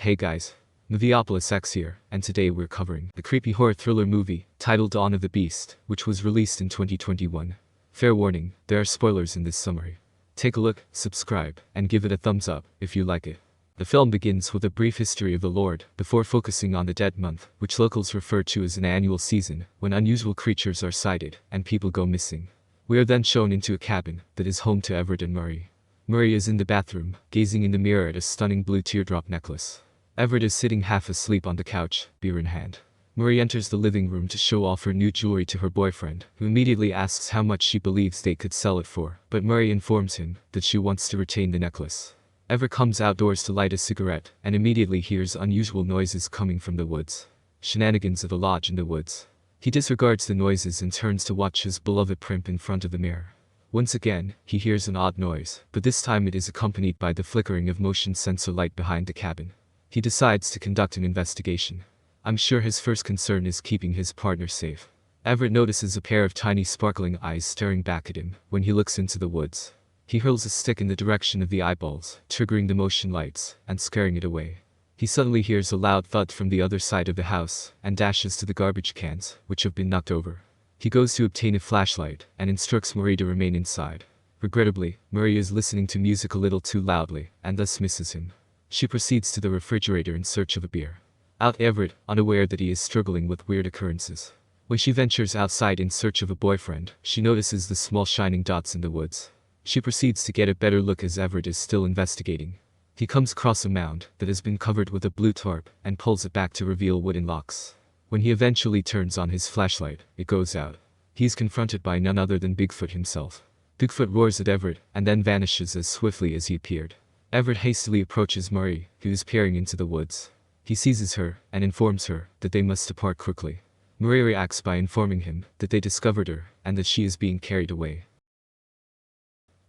Hey guys, Movieopolis X here, and today we're covering the creepy horror thriller movie titled Dawn of the Beast, which was released in 2021. Fair warning, there are spoilers in this summary. Take a look, subscribe, and give it a thumbs up if you like it. The film begins with a brief history of the Lord before focusing on the Dead Month, which locals refer to as an annual season when unusual creatures are sighted and people go missing. We are then shown into a cabin that is home to Everett and Murray. Murray is in the bathroom, gazing in the mirror at a stunning blue teardrop necklace. Everett is sitting half asleep on the couch, beer in hand. Murray enters the living room to show off her new jewelry to her boyfriend, who immediately asks how much she believes they could sell it for, but Murray informs him that she wants to retain the necklace. Everett comes outdoors to light a cigarette, and immediately hears unusual noises coming from the woods. Shenanigans at a lodge in the woods. He disregards the noises and turns to watch his beloved primp in front of the mirror. Once again, he hears an odd noise, but this time it is accompanied by the flickering of motion sensor light behind the cabin. He decides to conduct an investigation. I'm sure his first concern is keeping his partner safe. Everett notices a pair of tiny sparkling eyes staring back at him when he looks into the woods. He hurls a stick in the direction of the eyeballs, triggering the motion lights and scaring it away. He suddenly hears a loud thud from the other side of the house and dashes to the garbage cans, which have been knocked over. He goes to obtain a flashlight and instructs Murray to remain inside. Regrettably, Murray is listening to music a little too loudly and thus misses him. She proceeds to the refrigerator in search of a beer. Out Everett, unaware that he is struggling with weird occurrences. When she ventures outside in search of a boyfriend, she notices the small shining dots in the woods. She proceeds to get a better look as Everett is still investigating. He comes across a mound that has been covered with a blue tarp and pulls it back to reveal wooden locks. When he eventually turns on his flashlight, it goes out. He is confronted by none other than Bigfoot himself. Bigfoot roars at Everett and then vanishes as swiftly as he appeared. Everett hastily approaches Murray, who is peering into the woods. He seizes her and informs her that they must depart quickly. Murray reacts by informing him that they discovered her and that she is being carried away.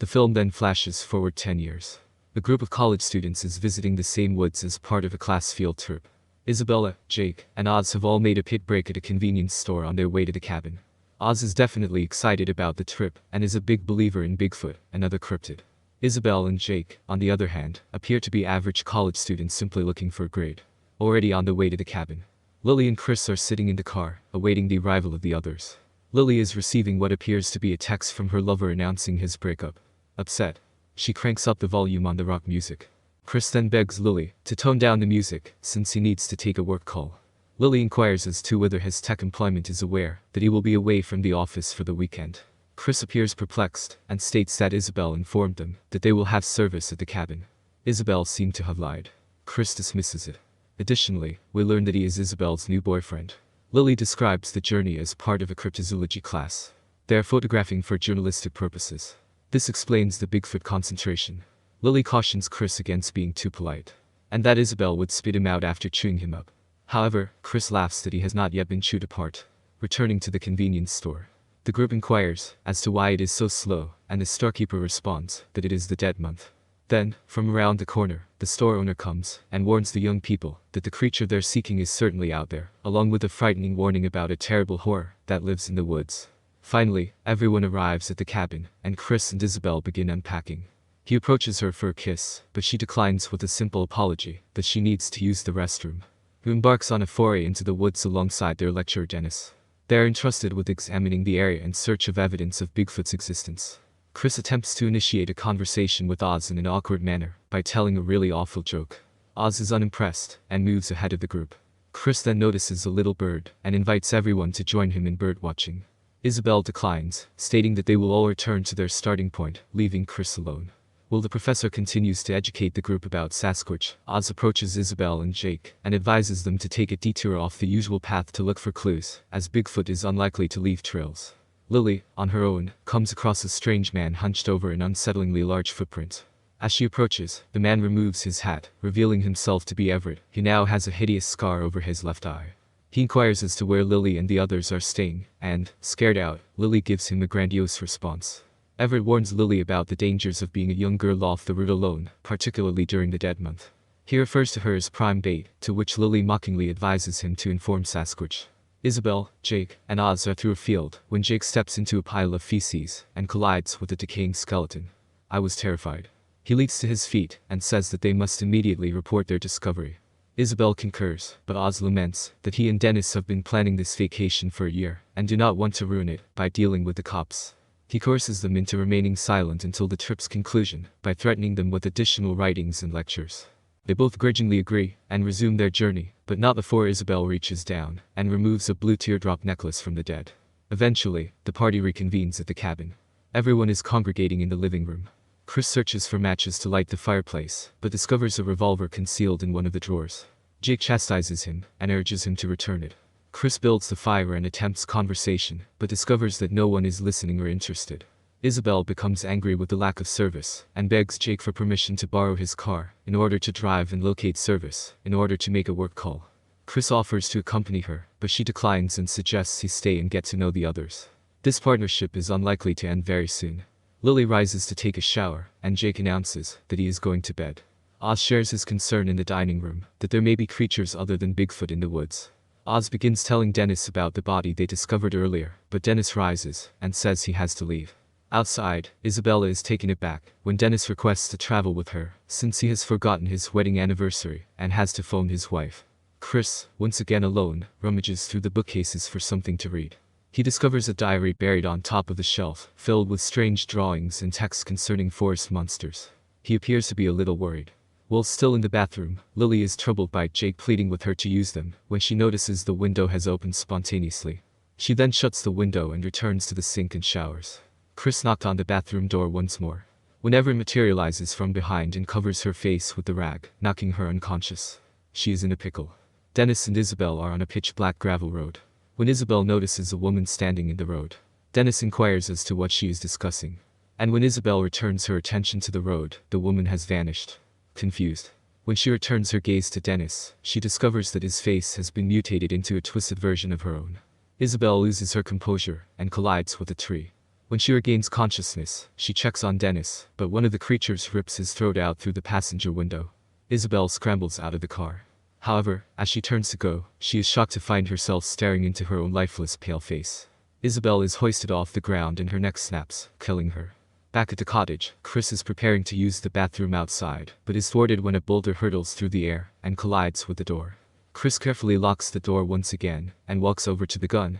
The film then flashes forward 10 years. A group of college students is visiting the same woods as part of a class field trip. Isabella, Jake, and Oz have all made a pit break at a convenience store on their way to the cabin. Oz is definitely excited about the trip and is a big believer in Bigfoot and other cryptid. Isabel and Jake, on the other hand, appear to be average college students simply looking for a grade. Already on the way to the cabin. Lily and Chris are sitting in the car, awaiting the arrival of the others. Lily is receiving what appears to be a text from her lover announcing his breakup. Upset, she cranks up the volume on the rock music. Chris then begs Lily to tone down the music since he needs to take a work call. Lily inquires as to whether his tech employment is aware that he will be away from the office for the weekend. Chris appears perplexed and states that Isabel informed them that they will have service at the cabin. Isabel seemed to have lied. Chris dismisses it. Additionally, we learn that he is Isabel's new boyfriend. Lily describes the journey as part of a cryptozoology class. They are photographing for journalistic purposes. This explains the Bigfoot concentration. Lily cautions Chris against being too polite, and that Isabel would spit him out after chewing him up. However, Chris laughs that he has not yet been chewed apart. Returning to the convenience store, the group inquires as to why it is so slow, and the storekeeper responds that it is the Dead Month. Then, from around the corner, the store owner comes and warns the young people that the creature they're seeking is certainly out there, along with a frightening warning about a terrible horror that lives in the woods. Finally, everyone arrives at the cabin, and Chris and Isabel begin unpacking. He approaches her for a kiss, but she declines with a simple apology that she needs to use the restroom. He embarks on a foray into the woods alongside their lecturer Dennis. They are entrusted with examining the area in search of evidence of Bigfoot's existence. Chris attempts to initiate a conversation with Oz in an awkward manner by telling a really awful joke. Oz is unimpressed and moves ahead of the group. Chris then notices a little bird and invites everyone to join him in bird watching. Isabel declines, stating that they will all return to their starting point, leaving Chris alone. While the professor continues to educate the group about Sasquatch, Oz approaches Isabel and Jake and advises them to take a detour off the usual path to look for clues, as Bigfoot is unlikely to leave trails. Lily, on her own, comes across a strange man hunched over an unsettlingly large footprint. As she approaches, the man removes his hat, revealing himself to be Everett. He now has a hideous scar over his left eye. He inquires as to where Lily and the others are staying, and, scared out, Lily gives him a grandiose response. Everett warns Lily about the dangers of being a young girl off the road alone, particularly during the Dead Month. He refers to her as prime bait, to which Lily mockingly advises him to inform Sasquatch. Isabel, Jake, and Oz are through a field when Jake steps into a pile of feces and collides with a decaying skeleton. I was terrified. He leaps to his feet and says that they must immediately report their discovery. Isabel concurs, but Oz laments that he and Dennis have been planning this vacation for a year and do not want to ruin it by dealing with the cops. He coerces them into remaining silent until the trip's conclusion by threatening them with additional writings and lectures. They both grudgingly agree and resume their journey, but not before Isabel reaches down and removes a blue teardrop necklace from the dead. Eventually, the party reconvenes at the cabin. Everyone is congregating in the living room. Chris searches for matches to light the fireplace, but discovers a revolver concealed in one of the drawers. Jake chastises him and urges him to return it. Chris builds the fire and attempts conversation, but discovers that no one is listening or interested. Isabel becomes angry with the lack of service and begs Jake for permission to borrow his car in order to drive and locate service in order to make a work call. Chris offers to accompany her, but she declines and suggests he stay and get to know the others. This partnership is unlikely to end very soon. Lily rises to take a shower, and Jake announces that he is going to bed. Oz shares his concern in the dining room that there may be creatures other than Bigfoot in the woods. Oz begins telling Dennis about the body they discovered earlier, but Dennis rises and says he has to leave. Outside, Isabella is taken aback when Dennis requests to travel with her, since he has forgotten his wedding anniversary and has to phone his wife. Chris, once again alone, rummages through the bookcases for something to read. He discovers a diary buried on top of the shelf, filled with strange drawings and texts concerning forest monsters. He appears to be a little worried. While still in the bathroom, Lily is troubled by Jake pleading with her to use them when she notices the window has opened spontaneously. She then shuts the window and returns to the sink and showers. Chris knocked on the bathroom door once more. Whenever materializes from behind and covers her face with the rag, knocking her unconscious. She is in a pickle. Dennis and Isabel are on a pitch-black gravel road. When Isabel notices a woman standing in the road, Dennis inquires as to what she is discussing. And when Isabel returns her attention to the road, the woman has vanished. Confused. When she returns her gaze to Dennis, she discovers that his face has been mutated into a twisted version of her own. Isabel loses her composure and collides with a tree. When she regains consciousness, she checks on Dennis, but one of the creatures rips his throat out through the passenger window. Isabel scrambles out of the car. However, as she turns to go, she is shocked to find herself staring into her own lifeless, pale face. Isabel is hoisted off the ground and her neck snaps, killing her. Back at the cottage, Chris is preparing to use the bathroom outside, but is thwarted when a boulder hurtles through the air and collides with the door. Chris carefully locks the door once again and walks over to the gun.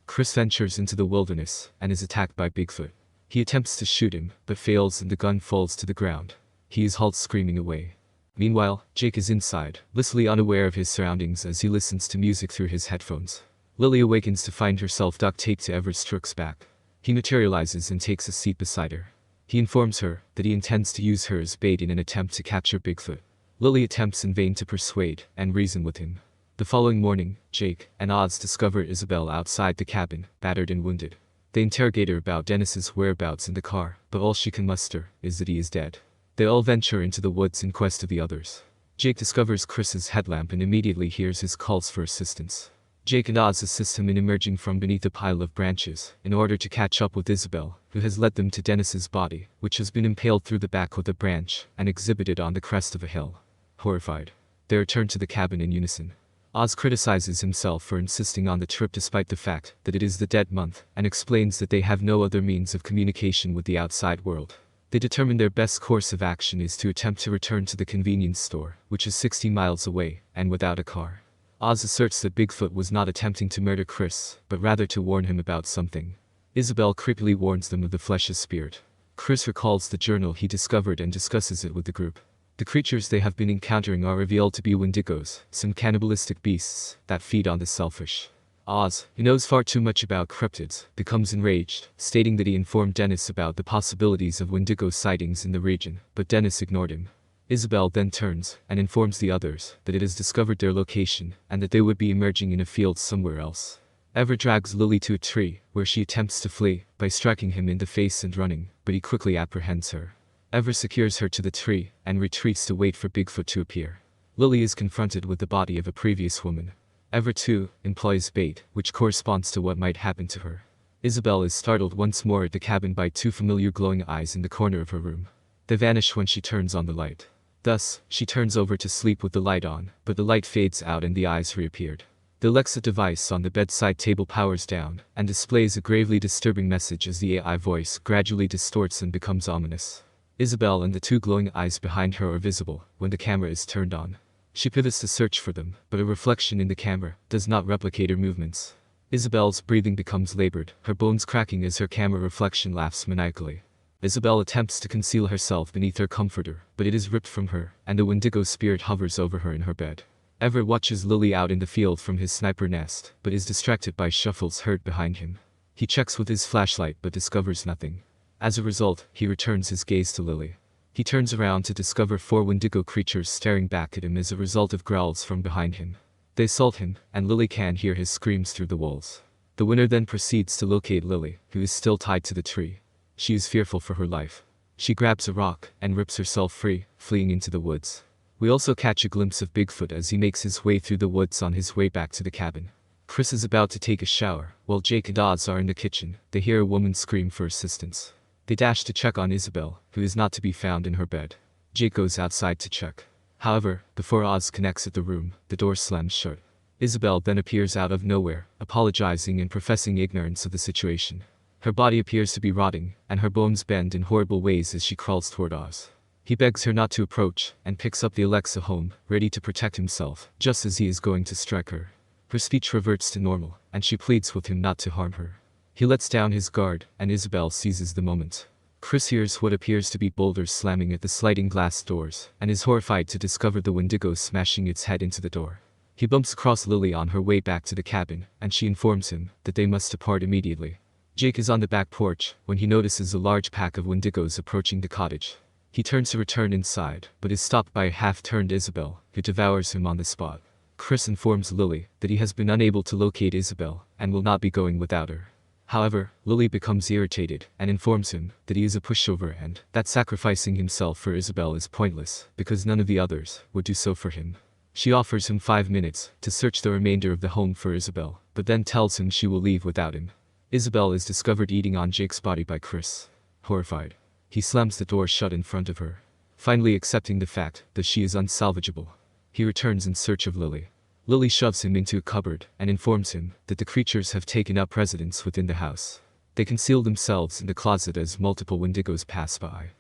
Chris ventures into the wilderness and is attacked by Bigfoot. He attempts to shoot him, but fails and the gun falls to the ground. He is hauled screaming away. Meanwhile, Jake is inside, blissfully unaware of his surroundings as he listens to music through his headphones. Lily awakens to find herself duct taped to Everett's truck's back. He materializes and takes a seat beside her. He informs her that he intends to use her as bait in an attempt to capture Bigfoot. Lily attempts in vain to persuade and reason with him. The following morning, Jake and Oz discover Isabel outside the cabin, battered and wounded. They interrogate her about Dennis's whereabouts in the car, but all she can muster is that he is dead. They all venture into the woods in quest of the others. Jake discovers Chris's headlamp and immediately hears his calls for assistance. Jake and Oz assist him in emerging from beneath a pile of branches in order to catch up with Isabel, who has led them to Dennis's body, which has been impaled through the back with a branch and exhibited on the crest of a hill. Horrified, they return to the cabin in unison. Oz criticizes himself for insisting on the trip despite the fact that it is the dead month and explains that they have no other means of communication with the outside world. They determine their best course of action is to attempt to return to the convenience store, which is 60 miles away and without a car. Oz asserts that Bigfoot was not attempting to murder Chris, but rather to warn him about something. Isabel creepily warns them of the flesh's spirit. Chris recalls the journal he discovered and discusses it with the group. The creatures they have been encountering are revealed to be wendigos, some cannibalistic beasts that feed on the selfish. Oz, who knows far too much about cryptids, becomes enraged, stating that he informed Dennis about the possibilities of wendigo sightings in the region, but Dennis ignored him. Isabel then turns and informs the others that it has discovered their location and that they would be emerging in a field somewhere else. Ever drags Lily to a tree, where she attempts to flee by striking him in the face and running, but he quickly apprehends her. Ever secures her to the tree and retreats to wait for Bigfoot to appear. Lily is confronted with the body of a previous woman. Ever too employs bait, which corresponds to what might happen to her. Isabel is startled once more at the cabin by two familiar glowing eyes in the corner of her room. They vanish when she turns on the light. Thus, she turns over to sleep with the light on, but the light fades out and the eyes reappeared. The Alexa device on the bedside table powers down and displays a gravely disturbing message as the AI voice gradually distorts and becomes ominous. Isabel and the two glowing eyes behind her are visible when the camera is turned on. She pivots to search for them, but a reflection in the camera does not replicate her movements. Isabel's breathing becomes labored, her bones cracking as her camera reflection laughs maniacally. Isabel attempts to conceal herself beneath her comforter, but it is ripped from her, and the wendigo spirit hovers over her in her bed. Everett watches Lily out in the field from his sniper nest, but is distracted by shuffles heard behind him. He checks with his flashlight but discovers nothing. As a result, he returns his gaze to Lily. He turns around to discover 4 wendigo creatures staring back at him as a result of growls from behind him. They assault him, and Lily can hear his screams through the walls. The winner then proceeds to locate Lily, who is still tied to the tree. She is fearful for her life. She grabs a rock and rips herself free, fleeing into the woods. We also catch a glimpse of Bigfoot as he makes his way through the woods on his way back to the cabin. Chris is about to take a shower, while Jake and Oz are in the kitchen. They hear a woman scream for assistance. They dash to check on Isabel, who is not to be found in her bed. Jake goes outside to check. However, before Oz can exit the room, the door slams shut. Isabel then appears out of nowhere, apologizing and professing ignorance of the situation. Her body appears to be rotting, and her bones bend in horrible ways as she crawls toward Oz. He begs her not to approach, and picks up the Alexa home, ready to protect himself, just as he is going to strike her. Her speech reverts to normal, and she pleads with him not to harm her. He lets down his guard, and Isabel seizes the moment. Chris hears what appears to be boulders slamming at the sliding glass doors, and is horrified to discover the wendigo smashing its head into the door. He bumps across Lily on her way back to the cabin, and she informs him that they must depart immediately. Jake is on the back porch when he notices a large pack of wendigos approaching the cottage. He turns to return inside, but is stopped by a half-turned Isabel, who devours him on the spot. Chris informs Lily that he has been unable to locate Isabel, and will not be going without her. However, Lily becomes irritated, and informs him that he is a pushover and that sacrificing himself for Isabel is pointless, because none of the others would do so for him. She offers him 5 minutes to search the remainder of the home for Isabel, but then tells him she will leave without him. Isabel is discovered eating on Jake's body by Chris. Horrified, he slams the door shut in front of her, finally accepting the fact that she is unsalvageable. He returns in search of Lily. Lily shoves him into a cupboard and informs him that the creatures have taken up residence within the house. They conceal themselves in the closet as multiple wendigos pass by.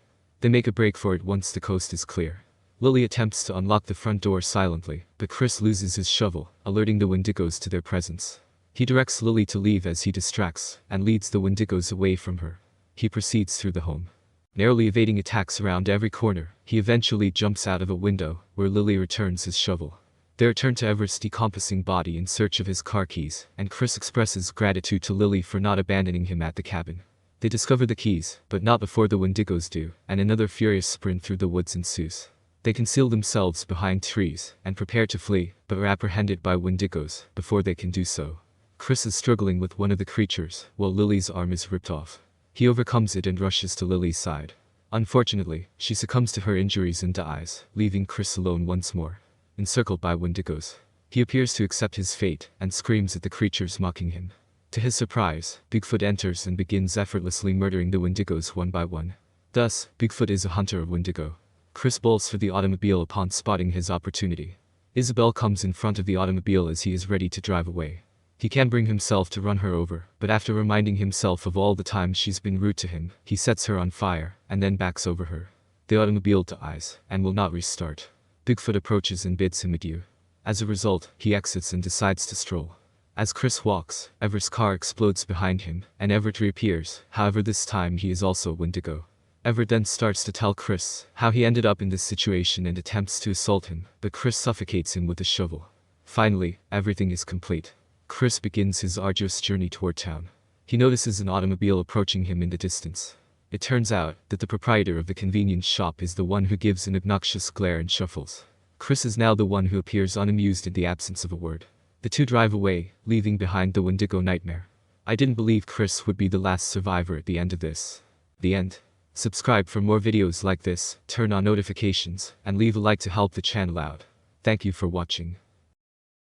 They make a break for it once the coast is clear. Lily attempts to unlock the front door silently, but Chris loses his shovel, alerting the wendigos to their presence. He directs Lily to leave as he distracts and leads the wendigos away from her. He proceeds through the home. Narrowly evading attacks around every corner, he eventually jumps out of a window, where Lily returns his shovel. They return to Everett's decomposing body in search of his car keys, and Chris expresses gratitude to Lily for not abandoning him at the cabin. They discover the keys, but not before the wendigos do, and another furious sprint through the woods ensues. They conceal themselves behind trees and prepare to flee, but are apprehended by wendigos before they can do so. Chris is struggling with one of the creatures, while Lily's arm is ripped off. He overcomes it and rushes to Lily's side. Unfortunately, she succumbs to her injuries and dies, leaving Chris alone once more. Encircled by wendigos, he appears to accept his fate and screams at the creatures mocking him. To his surprise, Bigfoot enters and begins effortlessly murdering the wendigos one by one. Thus, Bigfoot is a hunter of wendigo. Chris bolts for the automobile upon spotting his opportunity. Isabel comes in front of the automobile as he is ready to drive away. He can bring himself to run her over, but after reminding himself of all the times she's been rude to him, he sets her on fire, and then backs over her. The automobile dies, and will not restart. Bigfoot approaches and bids him adieu. As a result, he exits and decides to stroll. As Chris walks, Everett's car explodes behind him, and Everett reappears, however this time he is also a wendigo. Everett then starts to tell Chris how he ended up in this situation and attempts to assault him, but Chris suffocates him with a shovel. Finally, everything is complete. Chris begins his arduous journey toward town. He notices an automobile approaching him in the distance. It turns out that the proprietor of the convenience shop is the one who gives an obnoxious glare and shuffles. Chris is now the one who appears unamused in the absence of a word. The two drive away, leaving behind the wendigo nightmare. I didn't believe Chris would be the last survivor at the end of this. The end. Subscribe for more videos like this, turn on notifications, and leave a like to help the channel out. Thank you for watching.